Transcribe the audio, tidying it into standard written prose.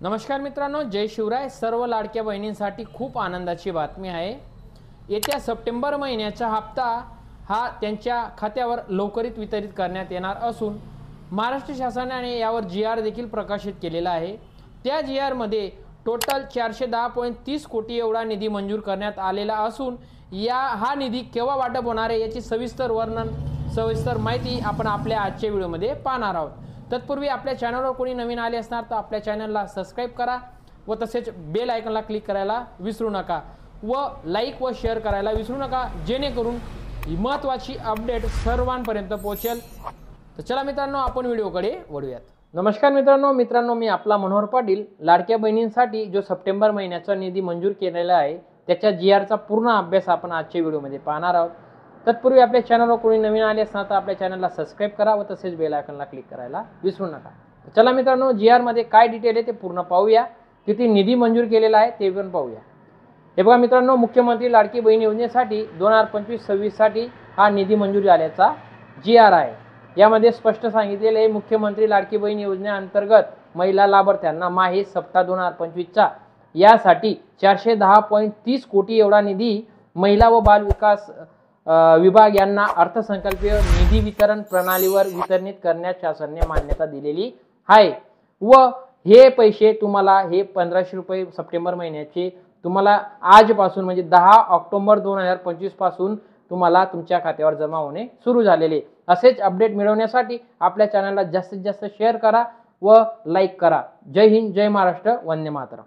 नमस्कार मित्रांनो, जय शिवराय। सर्व लाडक्या बहिणींसाठी खूप आनंदाची बातमी आहे। येत्या सप्टेंबर महिन्याचा हप्ता हा त्यांच्या खात्यावर लवकरच वितरित करण्यात येणार असून महाराष्ट्र शासनाने यावर GR देखील प्रकाशित केलेला आहे। त्या GR मध्ये टोटल 410.30 कोटी एवढा निधी मंजूर करण्यात आलेला असून हा निधी केव्हा वाटप होणार आहे याची सविस्तर माहिती आपण आपल्या आजच्या व्हिडिओमध्ये पाहणार आहोत। तत्पूर्वी आपल्या चॅनलवर कोणी नवीन आले असणार तर आपल्या चॅनलला सबस्क्राइब करा व तसेच बेल आयकॉनला क्लिक करायला विसरू नका व लाईक व शेअर करायला विसरू नका, जेणेकरून महत्त्वाची अपडेट सर्वांपर्यंत पोहोचेल। तर चला मित्रांनो, आपण व्हिडिओकडे वळूयात। नमस्कार मित्रांनो, मी आपला मनोहर पाटील। लाडक्या बहिणींसाठी जो सप्टेंबर महिन्याचा निधी मंजूर केलेला आहे त्याच्या GRचा पूर्ण अभ्यास आपण आजच्या व्हिडिओमध्ये पाहणार आहोत। तत्पूर्वी आपल्या चॅनलवर कोणी नवीन आले असणार तर आपल्या चॅनलला सबस्क्राइब करा व तसेच बेल आयकॉनला क्लिक करायला विसरू नका। चला मित्रांनो, GR मध्ये काय डिटेल आहे ते पूर्ण पाहूया। किती निधी मंजूर केलेला आहे ते पण पाहूया। हे बघा मित्रांनो, मुख्यमंत्री लाडकी बहीण योजनेसाठी 2025-26 साठी हा निधी मंजूर झाल्याचा GR आहे। यामध्ये स्पष्ट सांगितलेले आहे, मुख्यमंत्री लाडकी बहीण योजनेअंतर्गत महिला लाभार्थ्यांना माहे सप्ताह 2025 चा यासाठी 410.30 कोटी एवढा निधी महिला व बाल विकास विभाग यांना अर्थसंकल्पीय निधी वितरण प्रणालीवर वितरित करण्यास शासनाने मान्यता दिलेली आहे। व हे पैसे तुम्हाला हे 1500 रुपये सप्टेंबर महिन्याचे तुम्हाला आजपासून म्हणजे 10 ऑक्टोबर 2025 पासून तुम्हाला तुमच्या खात्यावर जमा होणे सुरू झालेले। असेच अपडेट मिळवण्यासाठी आपल्या चॅनलला जास्तीत जास्त शेअर करा व लाईक करा। जय हिंद, जय महाराष्ट्र, वंदे मातरम।